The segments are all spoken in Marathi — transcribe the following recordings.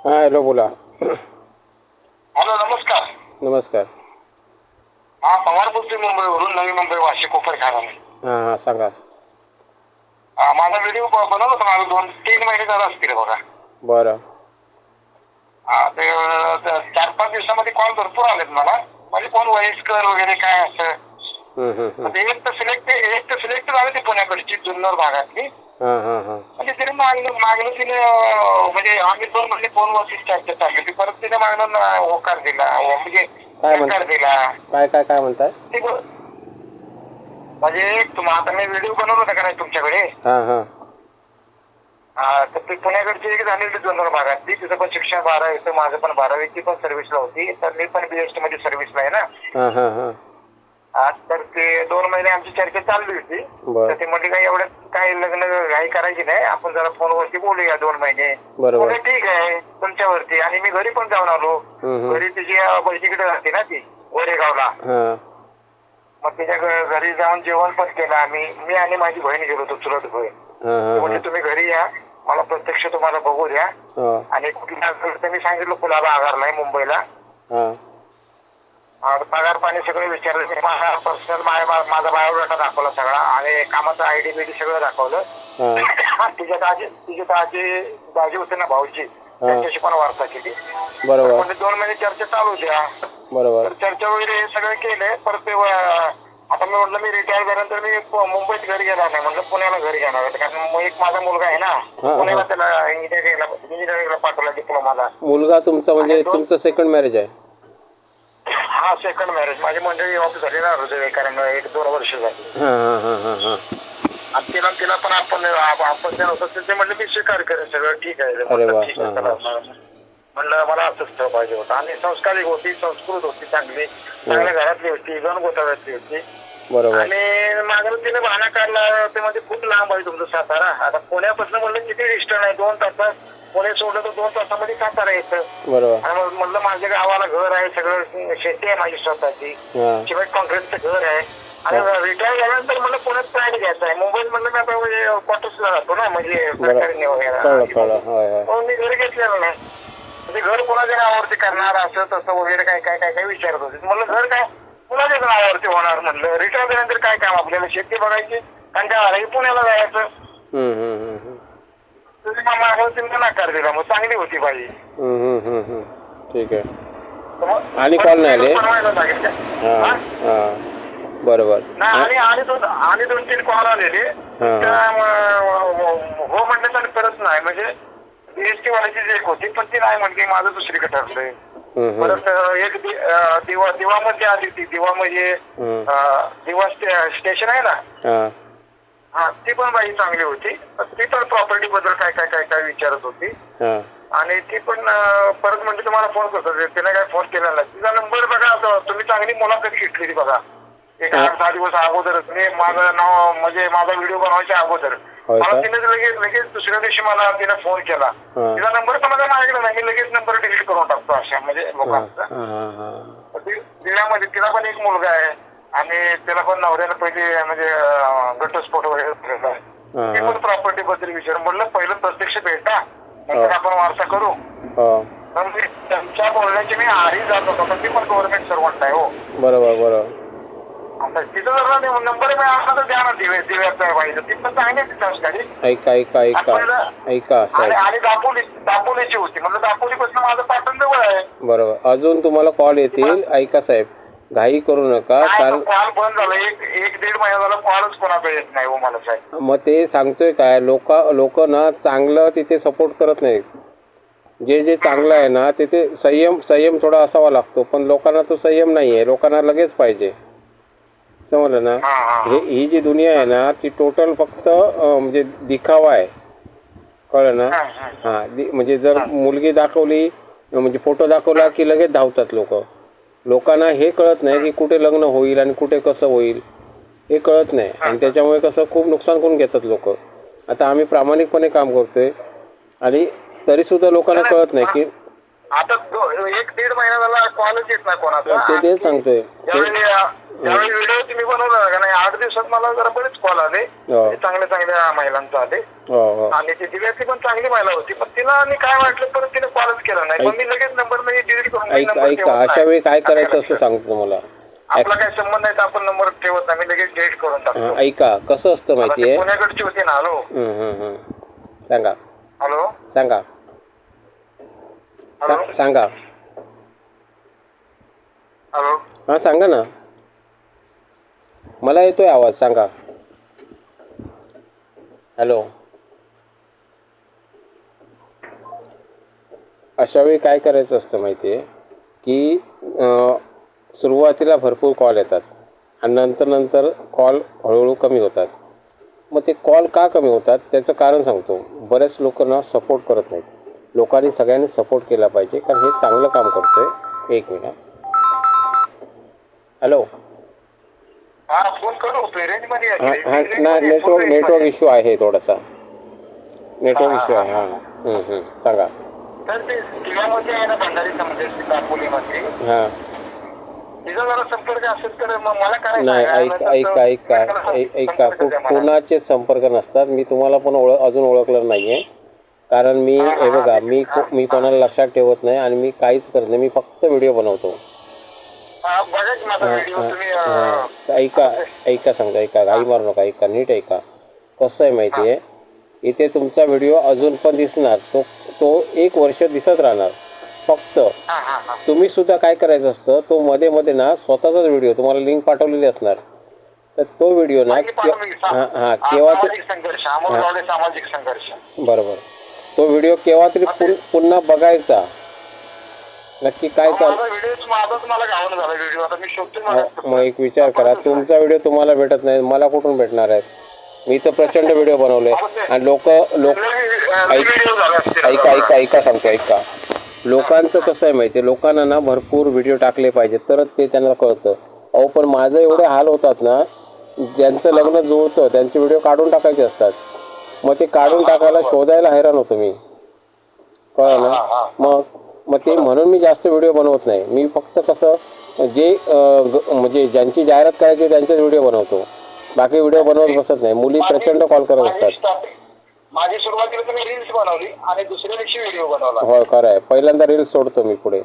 हां हॅलो बोला. हॅलो नमस्कार. नमस्कार. हा पवार बोलतोय मुंबईवरून, नवी मुंबई वाशी कोपरखाना. हां हां सांगा. माझा व्हिडिओ बनवला होता मला 2-3 महिने झाले असतील बघा. बरं. ते 4-5 दिवसामध्ये कॉल भरपूर आलेत मला. म्हणजे कोण वयस्कर वगैरे काय असं. म्हणजे एक तर सिलेक्ट झाले ते पुण्याकडची जुन्नर भागातली. हां हां हां म्हणजे तिने मागणं तिने म्हणजे आम्ही 2 महिने फोनवरती चर्चा चालली होती. परत तिने मागणं होकार दिला, म्हणजे काय नकार दिला. काय म्हणताय? म्हणजे तुम्हाला आता मी व्हिडिओ बनवला होता का नाही तुमच्याकडे. हां हां तर ती पुण्याकडची एक झालेली जुन्नर भागातली. तिचं पण शिक्षण 12वीचं, माझं पण 12वीची पण सर्व्हिसला होती. तर मी पण BST मध्ये सर्व्हिसला आहे ना. हां हां हां तर ते 2 महिने आमची चर्चा चालली होती. तर ते म्हटले काही एवढं काही लग्न घाई करायची नाही, आपण जरा फोनवरती बोलूया 2 महिने. बरोबर. ठीक आहे तुमच्यावरती. आणि मी घरी पण जाऊन आलो. घरी तिची बहिणीकडे राहते ना ती वडेगावला. मग तिच्या घरी जाऊन जेवण पण केलं आम्ही. मी आणि माझी बहीण गेलो होतो, चुलत बहीण. म्हणजे तुम्ही घरी या, मला प्रत्यक्ष तुम्हाला बघू द्या. आणि कुठल्या मी सांगितलं कुलाबा आगारलाय मुंबईला. पगार पाणी सगळं विचारलं. माझा पर्सनल माझा बायोडाटा दाखवला सगळा आणि कामाचं ID बिडी सगळं दाखवलं. तिच्या दाजी होते ना भाऊजी, त्यांच्याशी पण वार्ता केली. बरोबर. म्हणजे 2 महिने चर्चा चालू द्या. बरोबर. तर चर्चा वगैरे हे सगळं केले. परत ते आता मी म्हटलं मी रिटायर झाल्यानंतर मी मुंबईत घरी घेणार नाही, म्हटलं पुण्याला घरी घेणार आहे. कारण एक माझा मुलगा आहे ना, पुण्याला त्याला इंजिनिअरिंगला पाठवला डिप्लोमाला. मुलगा तुमचा म्हणजे तुमचं सेकंड मॅरेज आहे? हा सेकंड मॅरेज. माझी मंडळी ऑफ झाली ना हृदय, कारण 1-2 वर्ष झाली. आणि तिला पण आपण ते म्हटलं मी स्वीकार करेन सगळं. ठीक आहे म्हणलं. मला असंच स्थळ पाहिजे होतं. आणि संस्कारिक होती, संस्कृत होती, चांगली चांगल्या घरातली होती, गणगोताव्यातली होती. बरोबर. आणि मागं तिने बहाणा काढला ते म्हणजे खूप लांब आहे तुमचं सातारा. आता पुण्यापासून म्हणलं किती डिस्टन्स आहे, 2 तासात. पुणे सोडलं तर 2 तासामध्ये सातारा येतं. बरोबर. आणि म्हणलं माझ्या गावाला घर आहे, सगळं शेती आहे माझी स्वतःची, सिमेंट कॉन्क्रीटचं घर आहे. आणि रिटायर झाल्यानंतर म्हणलं पुण्यात फ्लॅट घ्यायचा आहे. मुंबईत म्हणलं मी आता म्हणजे क्वार्टर्सला राहतो ना, म्हणजे सरकारी वगैरे. मी घर घेतलेलं नाही. म्हणजे घर कोणाच्या नावावरती करणार असं तसं वगैरे काय काय काय काय विचारत होते. म्हणलं घर काय कुणाच्याच नावावरती होणार म्हणलं. रिटायर झाल्यानंतर काय काम आपल्याला, शेती बघायची आणि काय पुण्याला जायचं. तुम्ही नकार दिला. मग चांगली होती बाई. ठीक आहे. आणि कॉल नाही आले? बरोबर. आणि 2-3 कॉल आलेले. हो म्हणलं तर करत नाही. म्हणजे BST वाल्याची एक होती, पण ती नाही म्हणते माझं दुसरीकडे ठरलंय. परत एक दिवामध्ये आली ती. दिवा म्हणजे दिवा स्टेशन आहे ना. ती पण बाई चांगली होती. ती पण प्रॉपर्टी बद्दल काय काय काय काय विचारत होती. आणि ती पण परत म्हणजे तुम्हाला फोन करतो. तिने काय फोन केला नाही. तिचा नंबर बघा, तुम्ही चांगली मुलाखत घेतली बघा. एक 8-10 दिवस अगोदर मी माझं नाव म्हणजे माझा व्हिडिओ बनवायच्या अगोदर मला तिने लगेच दुसऱ्या दिवशी मला तिने फोन केला. तिचा नंबर पण माझा माझ्याकडे नाही. मी लगेच नंबर डिलीट करून टाकतो अशा म्हणजे लोकांचा. जिल्ह्यामध्ये तिला पण एक मुलगा आहे आणि त्याला पण नवऱ्याला पहिले म्हणजे घटस्फोट वगैरे झालेला आहे. ती पण प्रॉपर्टी बद्दल विचार. म्हणलं पहिलं प्रत्यक्ष भेटा, नंतर आपण वार्ता करू. त्यांच्या बोलण्याची मी आधी जात होतो, पण ती पण गव्हर्नमेंट सर्वंट आहे. हो बरोबर बरोबर. आता तिथं जर नंबर मिळाला तर द्या ना. दिव्याचा पाहिजे. ती पण चांगली होती संस्कारी. ऐका आणि दापोलीची होती. म्हणजे दापोलीपासून माझं पाटण जवळ आहे. बरोबर. अजून तुम्हाला कॉल येतील. ऐका साहेब, घाई करू नका. कारण कॉल बंद झाला. 1-1.5 महिना झाला कॉलच कोणाचा येत नाही हो मला साहेब. मग ते सांगतोय काय, लोक ना चांगलं तिथे सपोर्ट करत नाहीत. जे चांगलं आहे ना तिथे संयम थोडा असावा लागतो. पण लोकांना तो संयम नाही आहे. लोकांना लगेच पाहिजे. समजलं ना. ही जी दुनिया आहे ना ती टोटल फक्त म्हणजे दिखावा आहे. कळलं ना. म्हणजे जर मुलगी दाखवली म्हणजे फोटो दाखवला की लगेच धावतात लोकांना. हे कळत नाही की कुठे लग्न होईल आणि कुठे कसं होईल हे कळत नाही. आणि त्याच्यामुळे कसं खूप नुकसान करून घेतात लोक. आता आम्ही प्रामाणिकपणे काम करतोय आणि तरीसुद्धा लोकांना कळत नाही की आता 1-1.5 महिना झाला कॉलच येत नाही कोणाचा. तेच सांगतोय. त्यावेळी व्हिडिओ तुम्ही बनवला का नाही 8 दिवसात मला जरा बरेच कॉल आले चांगल्या चांगल्या महिलांचा आले आणि ती दिव्याची पण चांगली महिला होती पण तिला आणि काय वाटलं परत तिने कॉलच केला नाही मग मी लगेच नंबर म्हणजे डिलीट करून ऐका अशा वेळी काय करायचं असं सांगतो तुम्हाला. आपला काय संबंध नाही तर आपण नंबर ठेवत नाही मी लगेच डिलीट करून टाकतो. ऐका कसं असतं माहितीये पुण्याकडची होती ना. हॅलो सांगा हॅलो सांगा सांगा हॅलो हां सांगा ना मला येतोय आवाज सांगा. हॅलो अशा वेळी काय करायचं असतं माहिती आहे की सुरुवातीला भरपूर कॉल येतात आणि नंतर कॉल हळूहळू कमी होतात. मग ते कॉल का कमी होतात त्याचं कारण सांगतो. बरेच लोकांना सपोर्ट करत नाहीत. लोकांनी सगळ्यांनी सपोर्ट केला पाहिजे कारण हे चांगलं काम करतो आहे. एक मिनिट. हॅलो हा फोन करू रेंजमध्ये हां नेटवर्क इश्यू आहे थोडासा नेटवर्क इश्यू आहे. हां सांगा. तर ते दिव्यामध्ये आहे ना भंडारी समाजाची दापोलीमध्ये हां तिचा जरा संपर्क असेल तर मग मला काय नाही ऐका कोणाचे संपर्क नसतात. मी तुम्हाला पण अजून ओळखलं नाही आहे कारण मी हे बघा मी कोणाला लक्षात ठेवत नाही आणि मी काहीच करत नाही. मी फक्त व्हिडिओ बनवतो. ऐका सांगतो ऐका घाई मारू नका ऐका नीट ऐका. कसं आहे माहिती आहे इथे तुमचा व्हिडिओ अजून पण दिसणार तो 1 वर्ष दिसत राहणार. फक्त तुम्ही सुद्धा काय करायचं असतं तो मध्ये ना स्वतःचाच व्हिडिओ तुम्हाला लिंक पाठवलेली असणार तर तो व्हिडिओ ना केव्हा बरोबर तो व्हिडिओ केव्हा तरी पुन्हा बघायचा. नक्की काय मग एक विचार करा तुमचा व्हिडिओ तुम्हाला भेटत नाही मला कुठून भेटणार आहे. मी तर प्रचंड व्हिडिओ बनवले आणि लोक ऐका सांगतो ऐका. लोकांचं कसं आहे माहिती आहे लोकांना ना भरपूर व्हिडिओ टाकले पाहिजेत तरच ते त्यांना कळतं. अहो पण माझं एवढे हाल होतात ना ज्यांचं लग्न जुळतं त्यांचे व्हिडिओ काढून टाकायचे असतात. मग ते काढून टाकायला शोधायला हैराण होतो मी. कळलं ना. मग ते म्हणून मी जास्त व्हिडिओ बनवत नाही. मी फक्त कसं जे म्हणजे ज्यांची जाहिरात करायची त्यांचेच व्हिडिओ बनवतो. बाकी व्हिडिओ बनवत बसत नाही. मुली प्रचंड कॉल करत असतात. माझी सुरुवातीला तुम्ही रील्स बनवली आणि दुसऱ्या दिवशी व्हिडिओ बनवला. होय खरं आहे. पहिल्यांदा रील्स सोडतो मी पुढे.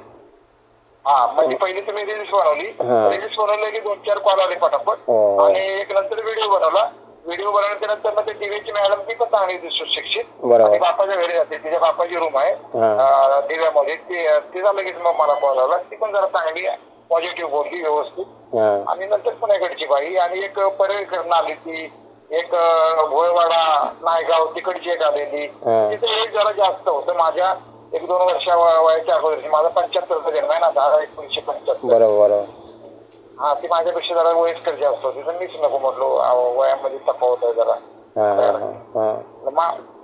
म्हणजे पहिली तुम्ही रील्स बनवली रील्स बनवले की 2-4 कॉल आले पटापट आणि एक नंतर व्हिडिओ बनवला. व्हिडिओ बनवल्याच्या नंतर मग ते दिव्याची मॅडम ती पण चांगली सुशिक्षित आणि बापाच्या घरी जाते. तिच्या बापाची रूम आहे दिव्यामध्ये तिचा लगेच मग मला कॉल आला. ती पण जरा चांगली पॉझिटिव्ह बोलली व्यवस्थित आणि नंतर पुण्याकडची बाई आणि एक पर्यटन आली ती एक भोयवाडा नायगाव तिकडची एक आलेली तिथे एक जरा जास्त होतं माझ्या 1-2 वर्ष वयाच्या अगोदरची. माझा 75चा जन्म आहे ना 1975. बरोबर. हा ती माझ्यापेक्षा जरा वयस्कर जास्त होती तर मीच नको म्हटलो वयामध्ये तफावत आहे जरा.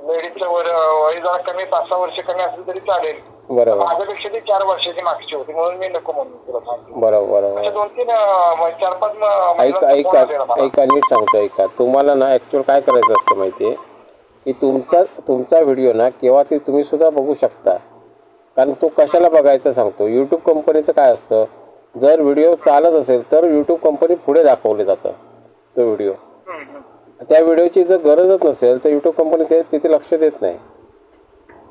लेडीजचं वय जरा कमी 5-6 वर्ष कमी असेल तरी चालेल. माझ्यापेक्षा ती 4 वर्षाची मागची होती म्हणून मी नको म्हणून तुला सांगितलं. बरोबर. 2-3 4-5 ऐका नीट सांगतो ऐका. तुम्हाला ना ऍक्च्युअल काय करायचं असतं माहितीये की तुमचा व्हिडिओ ना केव्हा ते तुम्ही सुद्धा बघू शकता. कारण तो कशाला बघायचा सांगतो. यूट्यूब कंपनीचं काय असतं जर व्हिडिओ चालत असेल तर यूट्यूब कंपनी पुढे दाखवले जातं तो व्हिडिओ. त्या व्हिडिओची जर गरजच नसेल तर यूट्यूब कंपनी तिथे लक्ष देत नाही.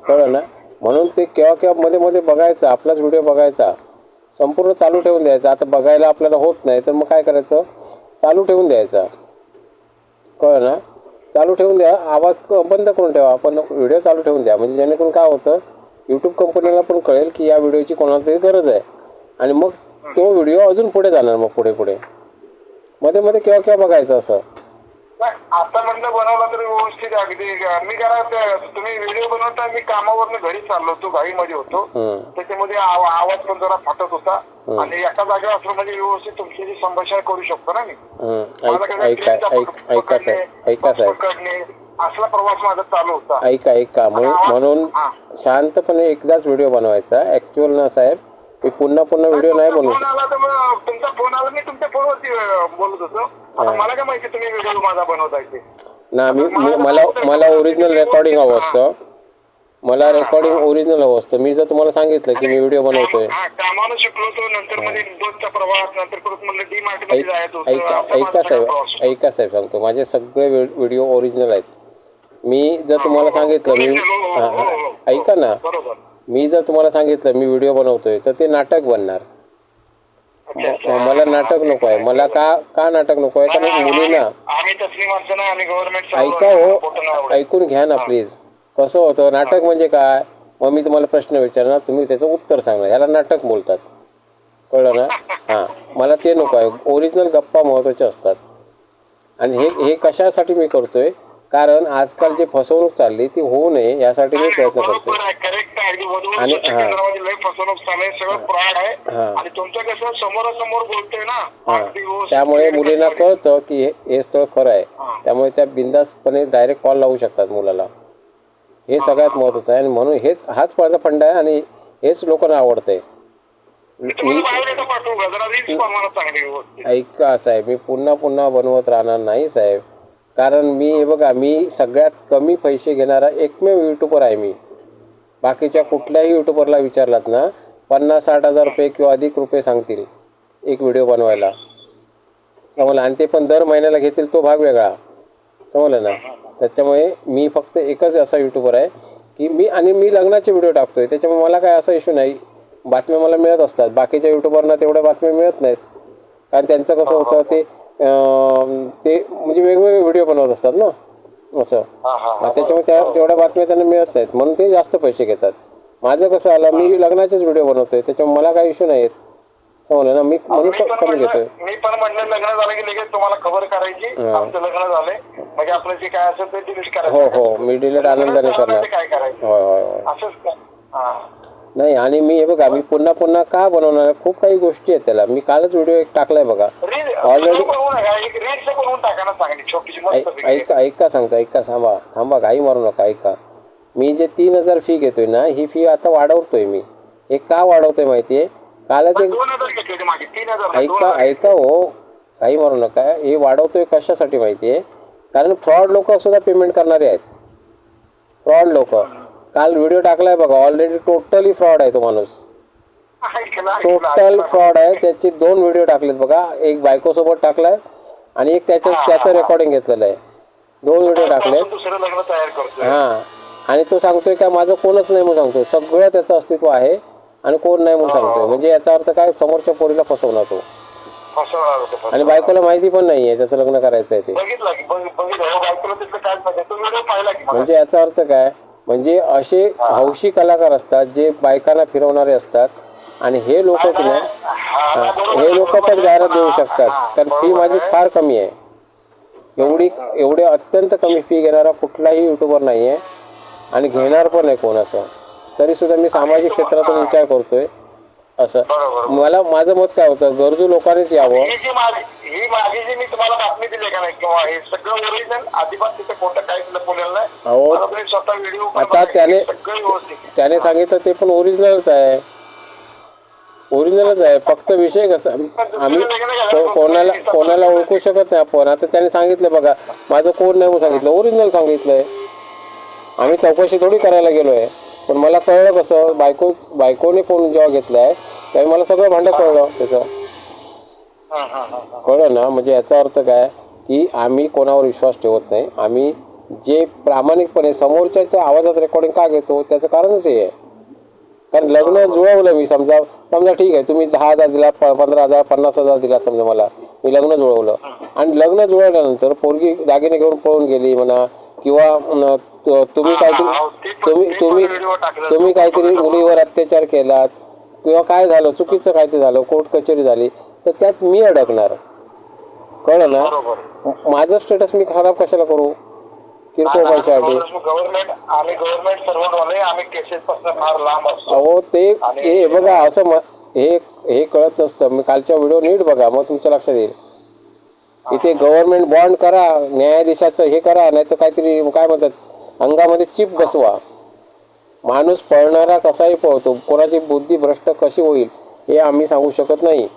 कळलं ना. म्हणून ते केव्हा मध्ये बघायचा आपलाच व्हिडिओ बघायचा संपूर्ण चालू ठेवून द्यायचा. आता बघायला आपल्याला होत नाही तर मग काय करायचं चालू ठेवून द्यायचा. कळलं ना. चालू ठेवून द्या. आवाज बंद करून ठेवा पण व्हिडिओ चालू ठेवून द्या. म्हणजे जेणेकरून काय होतं यूट्यूब कंपनीला पण कळेल की या व्हिडिओची कोणाला तरी गरज आहे आणि मग तो व्हिडिओ अजून पुढे जाणार. मग पुढे मध्ये केव्हा बघायचं असं. आता म्हणलं बनवला तर व्यवस्थित अगदी मी जरा तुम्ही व्हिडिओ बनवता मी कामावरनं घरी चाललो होतो घाईमध्ये होतो त्याच्यामध्ये आवाज पण जरा फाटत होता आणि एका जागेवर असलं म्हणजे व्यवस्थित तुमची संभाषण करू शकतो ना मी. असला प्रवास माझा चालू होता. ऐका म्हणून शांतपणे एकदाच व्हिडिओ बनवायचा. ऍक्च्युअल ना साहेब मी पुन्हा व्हिडिओ नाही बनवू. तुमचा फोन आला मी तुमच्या फोनवरती बोलत होतो. आता मला काय माहिती तुम्ही व्हिडिओ माझा बनवताय ते ना. मला ओरिजिनल रेकॉर्डिंग हवं असतं. मला रेकॉर्डिंग ओरिजिनल हवं असतं. मी जर तुम्हाला सांगितलं की मी व्हिडिओ बनवतोय, कामानं शिकलो तो, नंतर मध्ये दोनचा प्रवास, नंतर परत म्हणलं डी-मार्ट मध्ये जायचं होतं. ऐका असा माझा ऐका सगळा साहेब, प्रवास होता. ऐका साहेब सांगतो, माझे सगळे व्हिडिओ ओरिजिनल आहेत. मी जर तुम्हाला सांगितलं मी ऐका ना, बरोबर. मी जर तुम्हाला सांगितलं मी व्हिडिओ बनवतोय तर ते नाटक बनणार. मला नाटक नको आहे. मला का नाटक नको आहे? कारण मुलींना आम्ही तसली माणसं नाही, आम्ही गव्हर्नमेंट ऐका हो, ऐकून घ्या ना प्लीज. कसं होतं नाटक म्हणजे काय? मग मी तुम्हाला प्रश्न विचारणार, तुम्ही त्याचं उत्तर सांगणार, याला नाटक बोलतात. कळलं ना? हां, मला ते नको आहे. ओरिजिनल गप्पा महत्त्वाच्या असतात. आणि हे कशासाठी मी करतोय? कारण आजकाल जी फसवणूक चालली ती होऊ नये यासाठी मी प्रयत्न करतोय. आणि फसवणूक चालू सगळं फ्रॉड आहे. आणि तुमचं कसं समोरासमोर बोलतोय ना, त्यामुळे मुलींना कळतं की हे स्थळ खरं आहे. त्यामुळे त्या बिंदासपणे डायरेक्ट कॉल लावू शकतात मुलाला. हे सगळ्यात महत्त्वाचं आहे. आणि म्हणून हाच माझा फंडा आहे आणि हेच लोकांना आवडतंय. ऐका साहेब, मी पुन्हा बनवत राहणार नाही साहेब. कारण हे बघा, मी सगळ्यात कमी पैसे घेणारा एकमेव यूट्यूबर आहे मी. बाकीच्या कुठल्याही यूट्यूबरला विचारलात ना 50-60 हजार रुपये किंवा अधिक रुपये सांगतील एक व्हिडिओ बनवायला, समजलं. आणि ते पण दर महिन्याला घेतील, तो भाग वेगळा, समजलं ना. त्याच्यामुळे मी फक्त एकच असा यूट्यूबर आहे की मी लग्नाचे व्हिडिओ टाकतोय. त्याच्यामुळे मला काय असा इश्यू नाही. बातम्या मला मिळत असतात. बाकीच्या यूट्यूबरना तेवढ्या बातम्या मिळत नाहीत. कारण त्यांचं कसं होतं ते म्हणजे वेगवेगळे व्हिडिओ बनवत असतात ना असं. त्याच्यामुळे तेवढ्या बातम्या त्यांना मिळत नाहीत, म्हणून ते जास्त पैसे घेतात. माझं कसं आलं, मी लग्नाचेच व्हिडिओ बनवतोय, त्याच्यामुळे मला काही इश्यू नाही आहेत, समजलं ना. मी म्हणून कमी घेतोय. मी पण म्हटलं लग्न झालं की लगेच तुम्हाला खबर करायची, आमचं लग्न झालंय, म्हणजे आपलं जे काय असेल ते डिलीट करायचं. हो, मी डिलीट आनंदाने करणार. काय करायचं होय. असंच नाही. आणि मी मी पुन्हा का बनवणार? खूप काही गोष्टी आहेत त्याला. मी कालच व्हिडिओ एक टाकलाय बघा ऑलरेडी. ऐका सांगतो, ऐका, थांबा काही मारू नका. ऐका, मी जे 3000 फी घेतोय ना, ही फी आता वाढवतोय मी. हे का वाढवतोय माहितीये? कालच एक ऐका हो, काही मारू नका. हे वाढवतोय कशासाठी माहितीये? कारण फ्रॉड लोक सुद्धा पेमेंट करणारे आहेत. फ्रॉड लोक. काल व्हिडिओ टाकलाय बघा, ऑलरेडी टोटली फ्रॉड आहे तो माणूस. टोटल फ्रॉड आहे. त्याचे 2 व्हिडिओ टाकलेत बघा. एक बायकोसोबत टाकलाय आणि एक त्याचं रेकॉर्डिंग घेतलेलं आहे. 2 व्हिडिओ टाकले. हां, आणि तो सांगतोय का माझं कोणच नाही म्हणून सांगतोय. सगळं त्याचं अस्तित्व आहे आणि कोण नाही म्हणून सांगतोय. म्हणजे याचा अर्थ काय? समोरच्या पोरीला फसवणार तो. आणि बायकोला माहिती पण नाहीये त्याचं लग्न करायचं आहे ते. म्हणजे याचा अर्थ काय? म्हणजे असे हौशी कलाकार असतात जे बायकांना फिरवणारे असतात. आणि हे लोक पण जाहिरात देऊ शकतात. कारण फी माझी फार कमी आहे. एवढे अत्यंत कमी फी घेणारा कुठलाही युट्यूबर नाही आहे आणि घेणार पण नाही कोण असं. तरी सुद्धा मी सामाजिक क्षेत्रातून विचार करतोय असं. मला माझं मत काय होतं, गरजू लोकांनीच यावं. ही माझी जी मी तुम्हाला बातमी दिली का नाही, किंवा हे सगळं ओरिजिनल, अजिबात तिथे खोटं काहीच बोललेलं नाही. स्वतः व्हिडिओ आता त्याने सांगितलं ते पण ओरिजिनलच आहे. फक्त विषय कसा, आम्ही कोणाला ओळखू शकत नाही आपण. आता त्याने सांगितलं बघा, माझं कोण नाही म्हणून सांगितलं, ओरिजिनल सांगितलंय. आम्ही चौकशी थोडी करायला गेलोय. पण मला कळलं कसं, बायकोने फोन जेव्हा घेतलाय त्यावेळी मला सगळं भांडं कळलं त्याचं. कळलं ना. म्हणजे याचा अर्थ काय की आम्ही कोणावर विश्वास ठेवत नाही. आम्ही जे प्रामाणिकपणे समोरच्याच्या आवाजात रेकॉर्डिंग का घेतो त्याचं कारणच हे आहे. कारण लग्न जुळवलं मी, समजा ठीक आहे, तुम्ही 10,000 दिला, 15,000, 50,000 दिला, समजा मला, मी लग्न जुळवलं. आणि लग्न जुळवल्यानंतर पोरगी दागिने घेऊन पळून गेली म्हणा, किंवा तुम्ही काहीतरी मुलीवर अत्याचार केलात किंवा काय झालं, चुकीचं काहीतरी झालं, कोर्ट कचेरी झाली, तर त्यात मी अडकणार. कळलं ना. माझं स्टेटस मी खराब कशाला करू किरकोळ पैशासाठी? अहो ते बघा, असं हे कळत नसतं. मी कालच्या व्हिडिओ नीट बघा, मग तुमच्या लक्षात येईल. इथे गव्हर्नमेंट बॉन्ड करा, न्यायाधीशाचं हे करा, नाही तर काहीतरी काय म्हणतात, अंगामध्ये चिप बसवा. माणूस पळणारा कसाही पळतो, कोणाची बुद्धी भ्रष्ट कशी होईल हे आम्ही सांगू शकत नाही,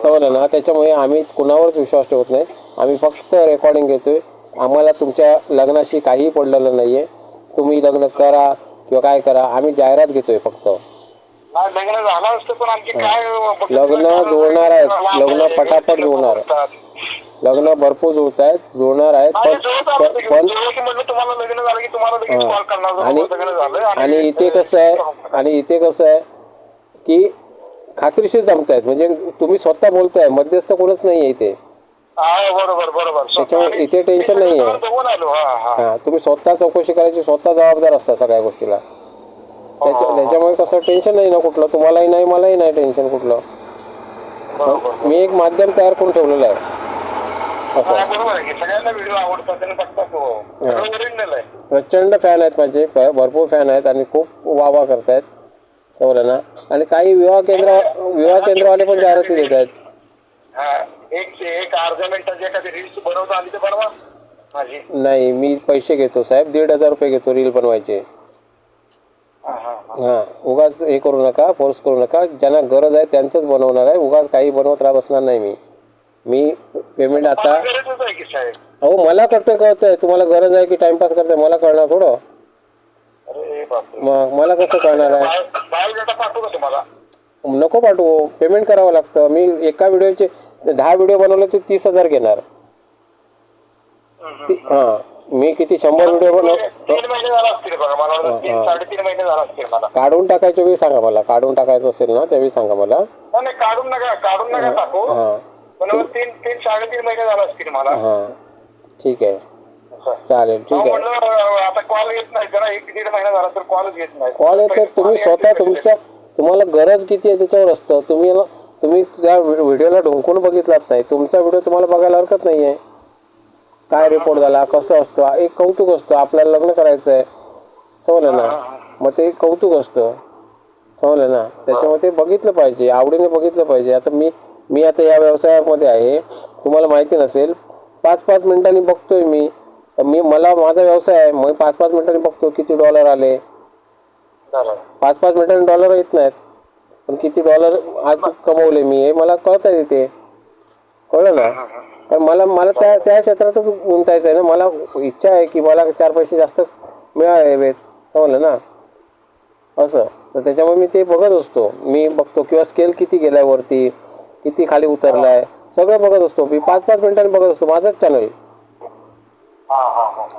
समजलं ना. त्याच्यामुळे आम्ही कुणावरच विश्वास ठेवत नाही. आम्ही फक्त रेकॉर्डिंग घेतोय. आम्हाला तुमच्या लग्नाशी काहीही पडलेलं नाही आहे. तुम्ही लग्न करा किंवा काय करा, आम्ही जाहिरात घेतोय फक्त. नाही लग्न झालं असतं पण आणखी काय लग्न जुळणार आहेत, लग्न पटापट जुळणार, लग्न भरपूर जुळत आहेत, जुळणार आहेत. पण आणि इथे कसं आहे की खात्रीशीर जमतायत, म्हणजे तुम्ही स्वतः बोलताय, मध्यस्थ कोणच नाही आहे इथे. त्याच्यामुळे इथे टेन्शन नाही आहे. हा, तुम्ही स्वतः चौकशी करायची, स्वतः जबाबदार असता सगळ्या गोष्टीला. त्याच्यामुळे कसं टेन्शन नाही ना कुठलं, तुम्हालाही नाही मलाही नाही टेन्शन कुठलं. मी एक माध्यम तयार करून ठेवलेलं आहे असं. प्रचंड फॅन आहेत माझे, भरपूर फॅन आहेत आणि खूप वाह करतायत, समजलं ना. आणि काही विवाह केंद्रवाले पण जाहिराती देत आहेत. एक अर्ध्या मिनिटाची एखादी रील्स बनवता आली तर बनवा माझी. नाही, मी पैसे घेतो साहेब, 1,500 रुपये घेतो रील बनवायचे. हा, उगाच हे करू नका, फोर्स करू नका. ज्यांना गरज आहे त्यांचंच बनवणार आहे, उगाच काही बनवत राहा बसणार नाही मी पेमेंट आता. हो, मला कळतंय, तुम्हाला गरज आहे की टाइमपास करताय मला कळणार थोडं. मग मला कसं कळणार आहे? नको पाठवू, पेमेंट करावं लागतं. मी एका व्हिडिओचे 10 व्हिडिओ बनवले ते 30,000 घेणार. हा, मी किती 100 व्हिडिओ काढून टाकायच्या वेळी सांगा मला, काढून टाकायचं असेल ना त्यावेळी सांगा मला. काढून नका टाकू. हा, 3-3.5 महिने झाला असतील मला. हा, ठीक आहे, चालेल, ठीक आहे. आता कॉल येत नाही, जरा 1-1.5 महिना झाला तर कॉलच येत नाही. कॉल येतो, तुम्ही स्वतः तुम्हाला गरज किती आहे त्याच्यावर असतं. तुम्ही त्या व्हिडिओला ढोकून बघितलात नाही, तुमचा व्हिडिओ तुम्हाला बघायला हरकत नाही आहे. काय रिपोर्ट झाला, कसं असतं, एक कौतुक असतं. आपल्याला लग्न करायचं आहे, समजलं ना, मग ते एक कौतुक असतं, समजलं ना. त्याच्यामुळे ते बघितलं पाहिजे, आवडीने बघितलं पाहिजे. आता मी आता या व्यवसायामध्ये आहे, तुम्हाला माहिती नसेल. 5-5 मिनिटांनी बघतोय मला माझा व्यवसाय आहे, मग 5-5 मिनिटांनी बघतो किती डॉलर आले. 5-5 मिनिटांनी डॉलर येत नाहीत, पण किती डॉलर आज कमवले मी हे मला कळत आहे. तिथे कळलं ना. पण मला त्या क्षेत्रातच गुंतायचं आहे ना. मला इच्छा आहे की मला 4 पैसे जास्त मिळावेत, समजलं ना असं. तर त्याच्यामुळे मी ते बघत असतो, मी बघतो किंवा स्केल किती गेलाय वरती, किती खाली उतरलाय, सगळं बघत असतो मी. 5-5 मिनिटांनी बघत असतो माझंच चॅनल.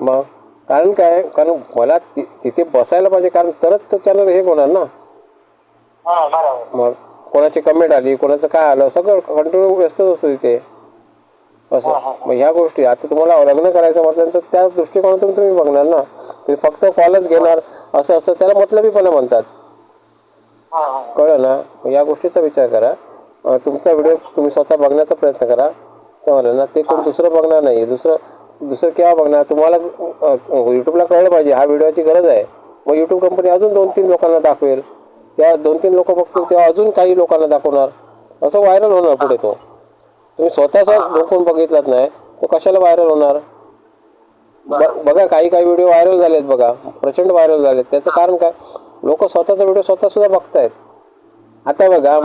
मग कारण काय, कारण मला तिथे बसायला पाहिजे, कारण तरच तो चॅनल हे होणार ना. मग कोणाची कमेंट आली, कोणाचं काय आलं, सगळं कंटिन्यू व्यस्तच असतो तिथे असं. मग ह्या गोष्टी आता तुम्हाला लग्न करायचं म्हटल्यानंतर त्या दृष्टिकोनातून तुम्ही बघणार ना. ते फक्त कॉलच घेणार असं असतं, त्याला मतलबीपणा म्हणतात, कळलं ना. मग या गोष्टीचा विचार करा. तुमचा व्हिडिओ तुम्ही स्वतः बघण्याचा प्रयत्न करा, समजलं ना. ते कोण दुसरं बघणार नाही. दुसरं केव्हा बघणार, तुम्हाला यूट्यूबला कळलं पाहिजे हा व्हिडिओची गरज आहे. मग यूट्यूब कंपनी अजून 2-3 लोकांना दाखवेल, त्या 2-3 लोक बघतील तेव्हा अजून काही लोकांना दाखवणार, असं व्हायरल होणार पुढे. तो तुम्ही स्वतःच डोकून बघितलात नाही तो कशाला व्हायरल होणार. बघा काही व्हिडिओ व्हायरल झालेत बघा, प्रचंड व्हायरल झालेत. त्याचं कारण काय, लोक स्वतःचा व्हिडिओ स्वतः सुद्धा बघतायत. आता बघा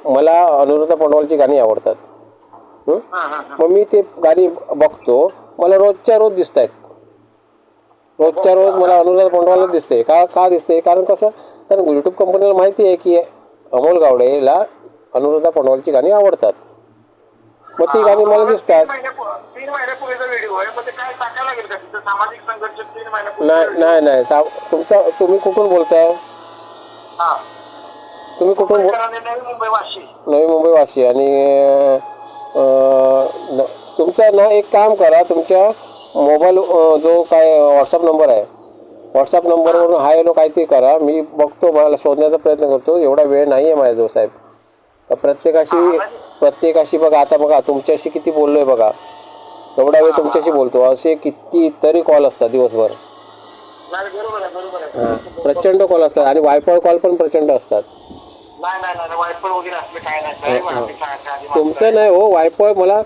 मला अनुराधा पौडवालची गाणी आवडतात. मग मी ते गाणी बघतो, मला रोजच्या रोज दिसत आहेत. रोजच्या रोज मला अनुराधा पौडवालच दिसते. का दिसते, कारण कसं, कारण यूट्यूब कंपनीला माहिती आहे की अमोल गावडेला अनुराधा पौडवालची गाणी आवडतात, मग ती गाणी मला दिसतात. 3 महिन्यापूर्वीचा व्हिडिओ आहे, मग ते काय टाकायला लागेल का तिथं, सामाजिक संघर्ष 3 नाही. तुम्ही कुठून बोलताय? तुम्ही कुठून? नवी मुंबई वाशी. आणि तुमचा ना एक काम करा, तुमच्या मोबाईल जो काय व्हॉट्सअप नंबर आहे, व्हॉट्सअप नंबरवरून हाय हॅलो काहीतरी करा. मी बघतो, मला शोधण्याचा प्रयत्न करतो. एवढा वेळ नाही आहे माझ्याजवळ साहेब. प्रत्येकाशी बघा, आता बघा तुमच्याशी किती बोललोय बघा, एवढा वेळ तुमच्याशी बोलतो. असे कितीतरी कॉल असतात दिवसभर. प्रचंड कॉल असतात आणि वायफळ कॉल पण प्रचंड असतात. तुमचं नाही हो, वायफळ मला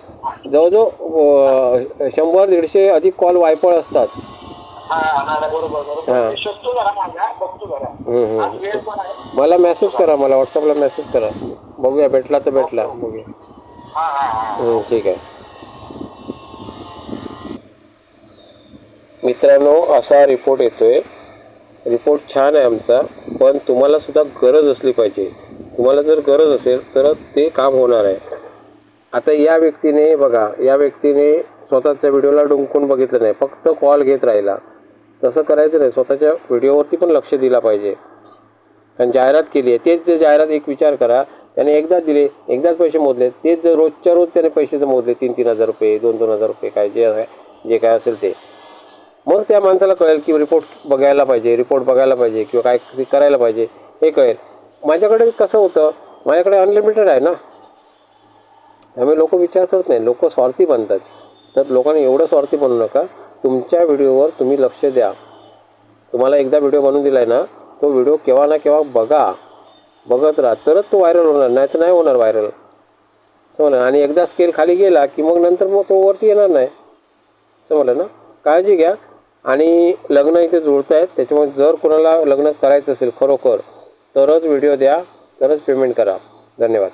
जवळजवळ 100-150 अधिक कॉल वायफळ असतात. मला मेसेज करा, मला व्हॉट्सअपला मेसेज करा, बघूया भेटला तर भेटला, बघूया. ठीक आहे मित्रांनो, असा रिपोर्ट येतोय रिपोर्ट छान आहे आमचा, पण तुम्हाला सुद्धा गरज असली पाहिजे. तुम्हाला जर गरज असेल तर ते काम होणार आहे. आता या व्यक्तीने बघा, या व्यक्तीने स्वतःच्या व्हिडिओला डुंकून बघितलं नाही, फक्त कॉल घेत राहिला. तसं करायचं नाही. स्वतःच्या व्हिडिओवरती पण लक्ष दिला पाहिजे. कारण जाहिरात केली आहे, तेच जे जाहिरात एक विचार करा, त्याने एकदाच दिले, एकदाच पैसे मोजले, तेच जर रोजच्या रोज त्याने पैसे मोजले 3,000-3,000 रुपये, 2,000-2,000 रुपये, काय जे काय असेल ते, मग त्या माणसाला कळेल की रिपोर्ट बघायला पाहिजे किंवा काय करायला पाहिजे हे कळेल. माझ्याकडे कसं होतं, माझ्याकडे अनलिमिटेड आहे ना, त्यामुळे लोक विचार करत नाही, लोक स्वार्थी बनतात. तर लोकांनी एवढं स्वार्थी बनू नका. तुमच्या व्हिडिओवर तुम्ही लक्ष द्या. तुम्हाला एकदा व्हिडिओ बनवून दिला आहे ना, तो व्हिडिओ केव्हा ना केव्हा बघत राहा, तरच तो व्हायरल होणार, नाही तर नाही होणार व्हायरल, समजलं. आणि एकदा स्केल खाली गेला की मग तो वरती येणार नाही, समजलं ना. काळजी घ्या. आणि लग्न इथे जुळत आहेत, त्याच्यामुळे जर कोणाला लग्न करायचं असेल खरोखर, तरच व्हिडिओ द्या, तरच पेमेंट करा. धन्यवाद.